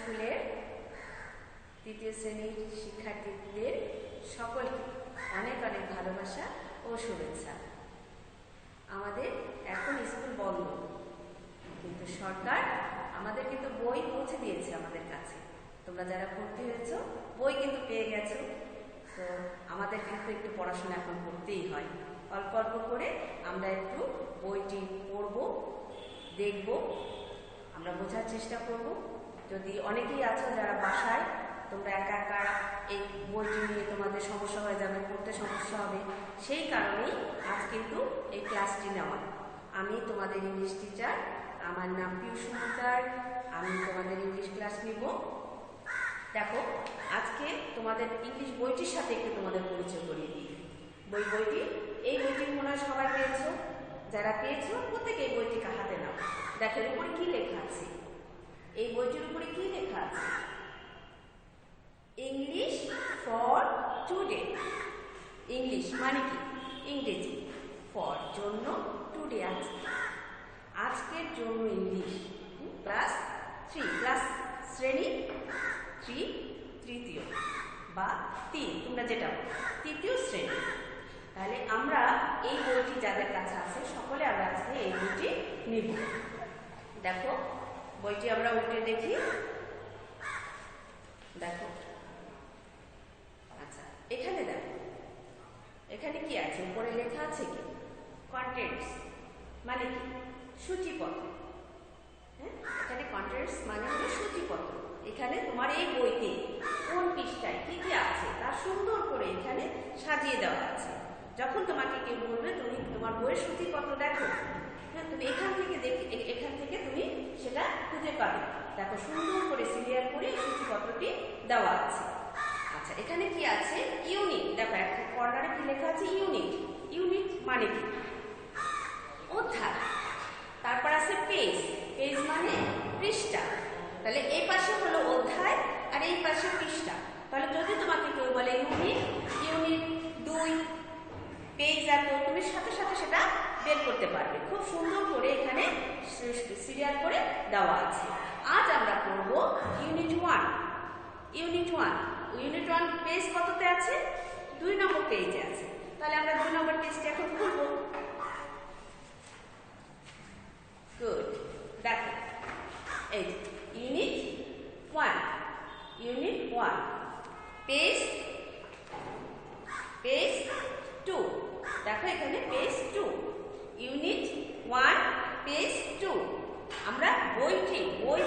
স্কুলের তৃতীয় শ্রেণীর শিক্ষার্থীদের সকলকে অনেক অনেক ভালোবাসা ও শুভেচ্ছা। আমাদের এখন স্কুল বন্ধ, কিন্তু সরকার আমাদের কিন্তু বই পৌঁছে দিয়েছে আমাদের কাছে। তোমরা যারা ভর্তি হয়েছ বই কিন্তু পেয়ে গেছো। তো আমাদের কিন্তু একটু পড়াশোনা এখন করতেই হয়। অল্প অল্প করে আমরা একটু বইটি পড়ব, দেখব, আমরা বোঝার চেষ্টা করব। যদি অনেকেই আছো যারা বাসায় তোমরা একা একা এই বইটি নিয়ে তোমাদের সমস্যা হয়ে যাবে, পড়তে সমস্যা হবে, সেই কারণেই আজ কিন্তু এই ক্লাসটি নেওয়া। আমি তোমাদের ইংলিশ টিচার, আমার নাম পিউষ মুদ্দার, আমি তোমাদের ইংলিশ ক্লাস নিব। দেখো, আজকে তোমাদের ইংলিশ বইটির সাথে একটু তোমাদের পরিচয় করিয়ে দিই। বইটি এই বইটি মনে হয় সবাই পেয়েছো। যারা পেয়েছো প্রত্যেকে এই বইটিকে হাতে নাও। দেখো এর উপরে কি লেখা আছে, এই বইটির উপরে কি লেখা আছে? English for today. ইংলিশ মানে কি? ইংরেজি। ফর জন্য, টুডে আজকে, আজকের জন্য ইংলিশ। ক্লাস 3, ক্লাস শ্রেণী 3, তৃতীয় বা 3, তোমরা যেটা তৃতীয় শ্রেণী। তাহলে আমরা এই বইটি যাদের কাছে আছে সকলে আমরা আজকে এই বইটি নিব। দেখো বইটি আমরা উল্টে দেখি। দেখো, আচ্ছা এখানে দেখো, এখানে কি আছে? উপরে লেখা আছে কি? কন্টেন্টস মানে কি? সূচিপত্র। হ্যাঁ, এখানে কন্টেন্টস মানে হলো সূচিপত্র। এখানে তোমার এই বইতে কোন পৃষ্ঠায় কি কি আছে তা সুন্দর করে এখানে সাজিয়ে দেওয়া আছে। যখন তোমাকে কেউ বলবে তুমি তোমার বইয়ের সূচিপত্র দেখো, হ্যাঁ, তুমি এখান থেকে তুমি সেটা খুঁজে পাবে। দেখো সুন্দর করে সিরিয়াল করে এই সূচিপত্রটি দেওয়া আছে। আচ্ছা এখানে কি আছে? ইউনিট। দেখো একটা কর্নারে কি লেখা আছে? ইউনিট। ইউনিট মানে কি? অধ্যায়। তারপর আছে পেজ। পেজ মানে পৃষ্ঠা। তাহলে এই পাশে হলো অধ্যায় আর এই পাশে পৃষ্ঠা। তাহলে যদি তোমাকে কেউ বলে ইউনিট 2 পেজ এত, তুমি সাথে সাথে সেটা বের করতে পারবে। খুব সুন্দর করে এখানে সিরিয়াল করে দেওয়া আছে। আজ আমরা পড়ব ইউনিট 1। ইউনিট 1 পেজ কততে আছে? 2 নম্বর পেজে আছে। তাহলে আমরা 2 নম্বর পেজটা এখন খুলব। গুড। দেখো এই ইউনিট 1 পেজ 2। দেখো এখানে পেজ 2, ইউনিট 1 পেজ 2। আমরা বই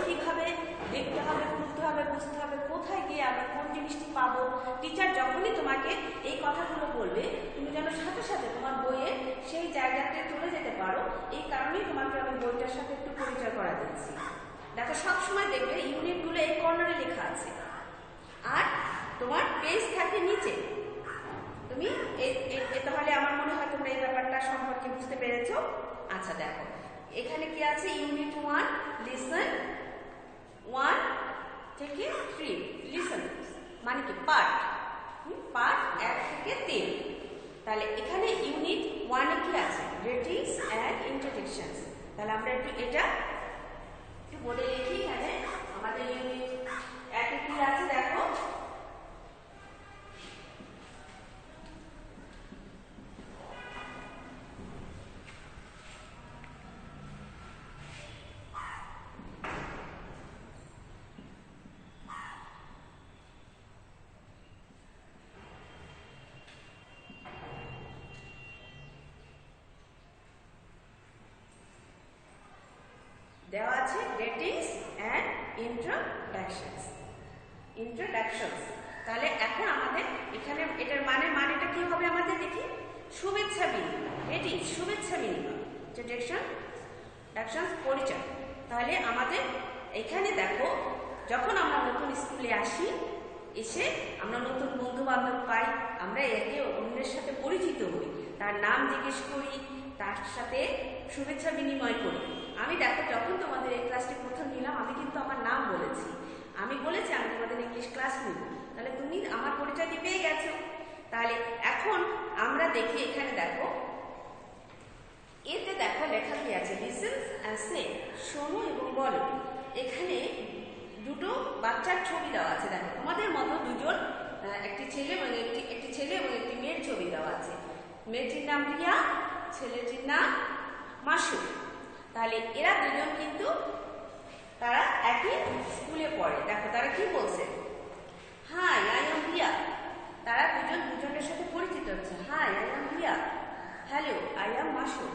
কিভাবে দেখতে হবে, খুলতে হবে, বুঝতে হবে, কোথায় গিয়ে আমরা কোন জিনিসটি পাবো। টিচার যখনই তোমাকে এই কথাগুলো বলবে তুমি যেন সাথে সাথে তোমার বইয়ে সেই জায়গাতে চলে যেতে পারো। এই কারণেই তোমাকে আমি বইটার সাথে একটু পরিচয় করা দিচ্ছি। দেখো সবসময় দেখবে ইউনিটগুলো এই কর্নারে লেখা আছে আর তোমার পেজ থাকে নিচে। তুমি তাহলে আমার মনে হয় তোমরা এই ব্যাপারটা সম্পর্কে বুঝতে পেরেছো। আচ্ছা দেখো এখানে কি আছে? ইউনিট 1 লিসন 1 থেকে 3। লিসন মানে কি? পার্ট 1 থেকে 3। তাহলে এখানে ইউনিট 1 এ কি আছে? Greetings and introductions. তাহলে আমরা এটা একটু বলে লিখি। এখানে আমাদের ইউনিট 1 এ কি আছে দেখো। দেওয়া আছে গ্রিটিংস এন্ড ইন্ট্রোডাকশনস। তাহলে এখন আমাদের এখানে এটার মানেটা কি হবে আমাদের দেখি। শুভেচ্ছা বিনিময়। গ্রিটিংস শুভেচ্ছা বিনিময়, ইন্ট্রোডাকশনস পরিচয়। তাহলে আমাদের এখানে দেখো যখন আমরা নতুন স্কুলে আসি, এসে আমরা নতুন বন্ধু বান্ধব পাই, আমরা একে অন্যের সাথে পরিচিত হই, তার নাম জিজ্ঞেস করি, তার সাথে শুভেচ্ছা বিনিময় করি। আমি দেখো যখন তোমাদের এই ক্লাসটি প্রথম নিলাম আমি কিন্তু আমার নাম বলেছি। আমি বলেছি আমি তোমাদের ইংলিশ ক্লাস নিব। তাহলে তুমি আমার পরিচয়টি পেয়ে গেছো। তাহলে এখন আমরা দেখি এখানে দেখো এতে দেখো লেখা কি আছে? লিসেন এন্ড সে, শোনো এবং বলো। এখানে দুটো বাচ্চার ছবি দেওয়া আছে। দেখো তোমাদের মতো দুজন, একটি ছেলে এবং একটি ছেলে এবং একটি মেয়ের ছবি দেওয়া আছে। মেয়েটির নাম রিয়া, ছেলেটির নাম মাসুদ। তাহলে এরা দুজন কিন্তু তারা একই স্কুলে পড়ে। দেখো তারা কি বলছে, হাই আই এম রিয়া। তারা দুজন দুজনের সাথে পরিচিত হচ্ছে। Hi I am Riya, hello I am Masud.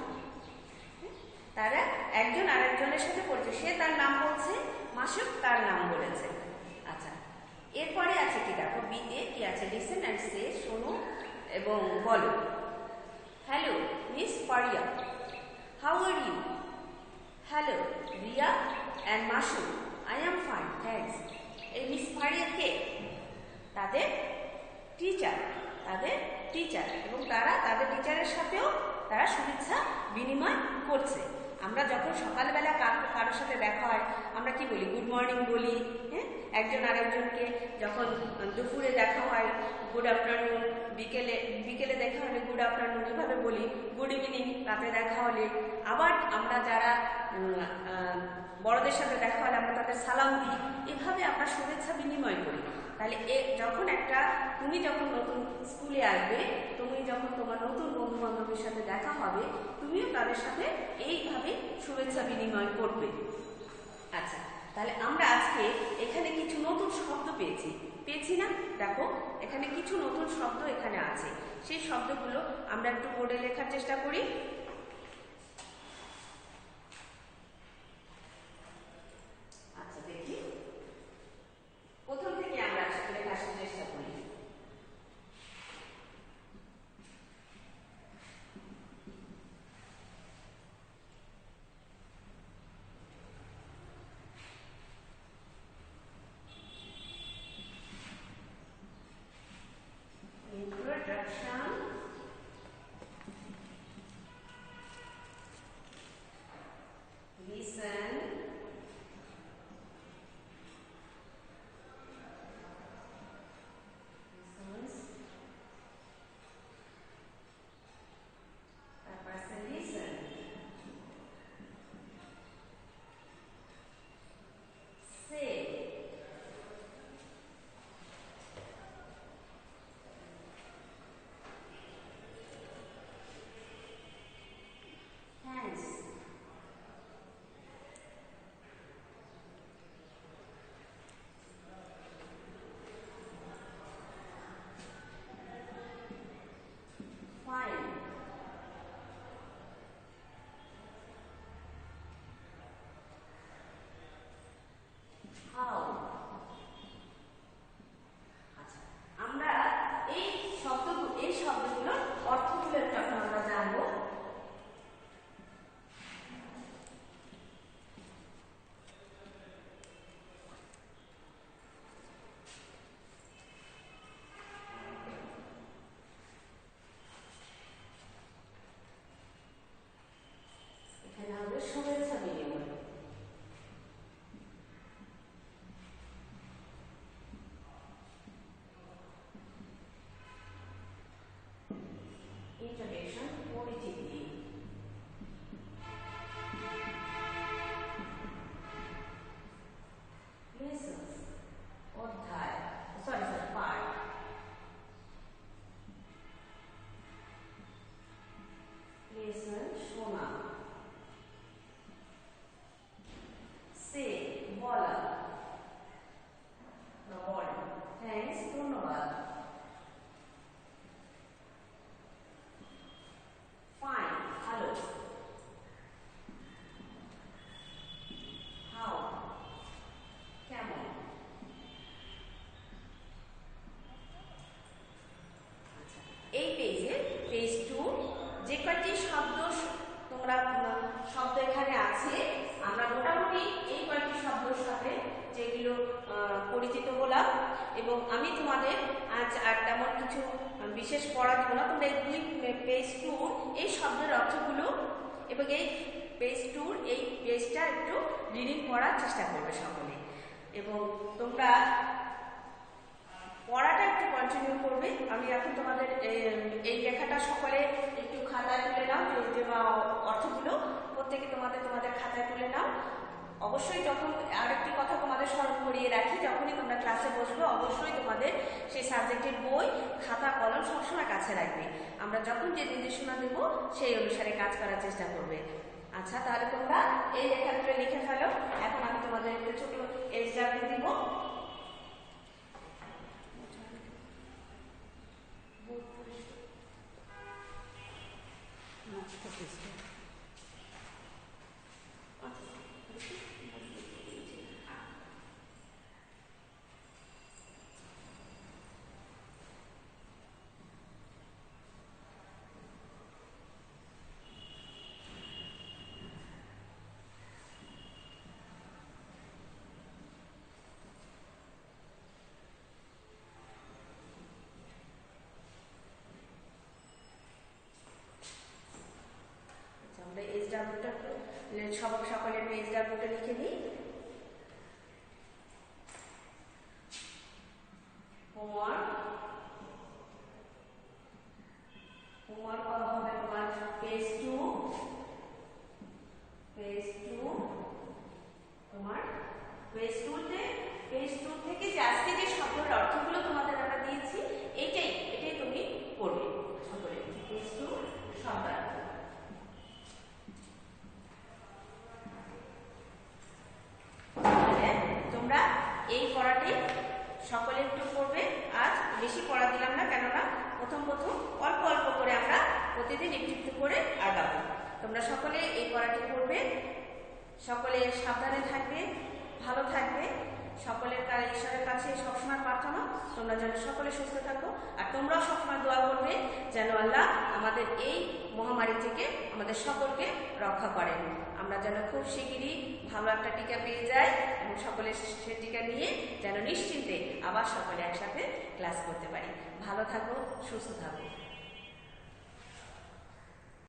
তারা একজন আরেকজনের সাথে পরিচিত। সে তার নাম বলছে, মাসুদ তার নাম বলেছে। আচ্ছা, এরপরে আছে কি দেখো, বিতে কি আছে, লিসেন অ্যান্ড সে, শোনো এবং বলো। Hello miss Pariya, how are you? Hello Riya and Masud, I am fine thanks. এই মিস পারিয়া কে? তাদের টিচার, এবং তারা তাদের টিচারের সাথেও তারা শুভেচ্ছা বিনিময় করছে। আমরা যখন সকালবেলা কারোর সাথে দেখা হয় আমরা কি বলি, গুড মর্নিং বলি। হ্যাঁ, একজন আরেকজনকে যখন দুপুরে দেখা হয় গুড আফটারনুন, বিকেলে দেখা হলে গুড আফটারনুন এভাবে বলি। গুড ইভিনিং রাতে দেখা হলে। আবার আমরা যারা বড়দের সাথে দেখা হলে আমরা তাদের সালাম দিই। এভাবে আমরা শুভেচ্ছা বিনিময় করি। তাহলে তুমি যখন নতুন স্কুলে আসবে, তুমি যখন তোমার নতুন বন্ধু বান্ধবের সাথে দেখা হবে, তুমিও তাদের সাথে এইভাবে শুভেচ্ছা বিনিময় করবে। আচ্ছা, তাহলে আমরা আজকে এখানে কিছু নতুন শব্দ পেয়েছি না? দেখো এখানে কিছু নতুন শব্দ এখানে আছে। সেই শব্দগুলো আমরা একটু বোর্ডে লেখার চেষ্টা করি। আচ্ছা দেখি, প্রথম থেকে আমরা লেখার চেষ্টা করি। Introduction, listen, তারপর আছে listen, say, thanks, fine, how। আচ্ছা, আমরা এই শব্দগুলোর অর্থগুলো যখন আমরা জানবো, এখানে হবে শুভেচ্ছা বিনিময়। Introduction, পরিচিতি। Lessons, অধ্যায়, পাঠ। Listen, শোনা। Say, বলা, বলা। Thanks, ধন্যবাদ। Fine, ভালো। How, কেমন। আচ্ছা, এই পেজ 2 যে কয়টি শব্দ এখানে আছে, আমরা মোটামুটি এই কয়েকটি শব্দের সাথে যেগুলো পরিচিত হলাম। এবং আমি তোমাদের আজ আর তেমন কিছু বিশেষ পড়া দেবো না। তোমরা এই পেজ 2 এই শব্দের অর্থগুলো এবং এই পেজ 2 এই পেজটা একটু রিডিং করার চেষ্টা করবে সকলে। এবং তোমরা পড়াটা একটু কন্টিনিউ করবে। আমি এখন তোমাদের এই লেখাটা সকলে একটু খাতায় তুলে নাও, যে অর্থগুলো প্রত্যেকে তোমাদের খাতায় তুলে নাও। অবশ্যই যখন আরেকটি কথা তোমাদের স্মরণ করিয়ে রাখি, যখনই তোমরা ক্লাসে বসবে অবশ্যই তোমাদের সেই সাবজেক্টের বই, খাতা, কলম সবসময় কাছে রাখবে। আমরা যখন যে নির্দেশনা দেব সেই অনুসারে কাজ করার চেষ্টা করবে। আচ্ছা, তাহলে তোমরা এই লেখাগুলো লিখে ফেলো। এখন আমি তোমাদের একটা ছোট এক্সাম্পল দিব। আমরা এসডব্লিউটা সকলের এসডব্লিউটা লিখে নিই। হোমওয়ার্ক করা হবে তোমার পেজ 2 তোমার পেজ 2 থেকে যে আজকে যে শব্দের অর্থগুলো তোমাদের আমরা দিয়েছি এটাই তুমি পড়বে সকলে। পেজ 2 শব্দার্থ। তোমরা এই পড়াটি সকলে একটু পড়বে। আজ বেশি পড়া দিলাম না, কেননা প্রথম অল্প অল্প করে আমরা প্রতিদিন একটু করে আগাবো। তোমরা সকলে এই পড়াটি পড়বে। সকলে সাবধানে থাকবে, ভালো থাকবে। সকলের ঈশ্বরের কাছে সবসময় প্রার্থনা তোমরা যেন সকলে সুস্থ থাকো, আর তোমরাও সবসময় দোয়া করবে যেন আল্লাহ আমাদের এই মহামারী থেকে আমাদের সকলকে রক্ষা করেন। আমরা যেন খুব শিগগিরই ভালো একটা টিকা পেয়ে যাই এবং সকলে সে টিকা নিয়ে যেন নিশ্চিন্তে আবার সকলে একসাথে ক্লাস করতে পারি। ভালো থাকো, সুস্থ থাকো।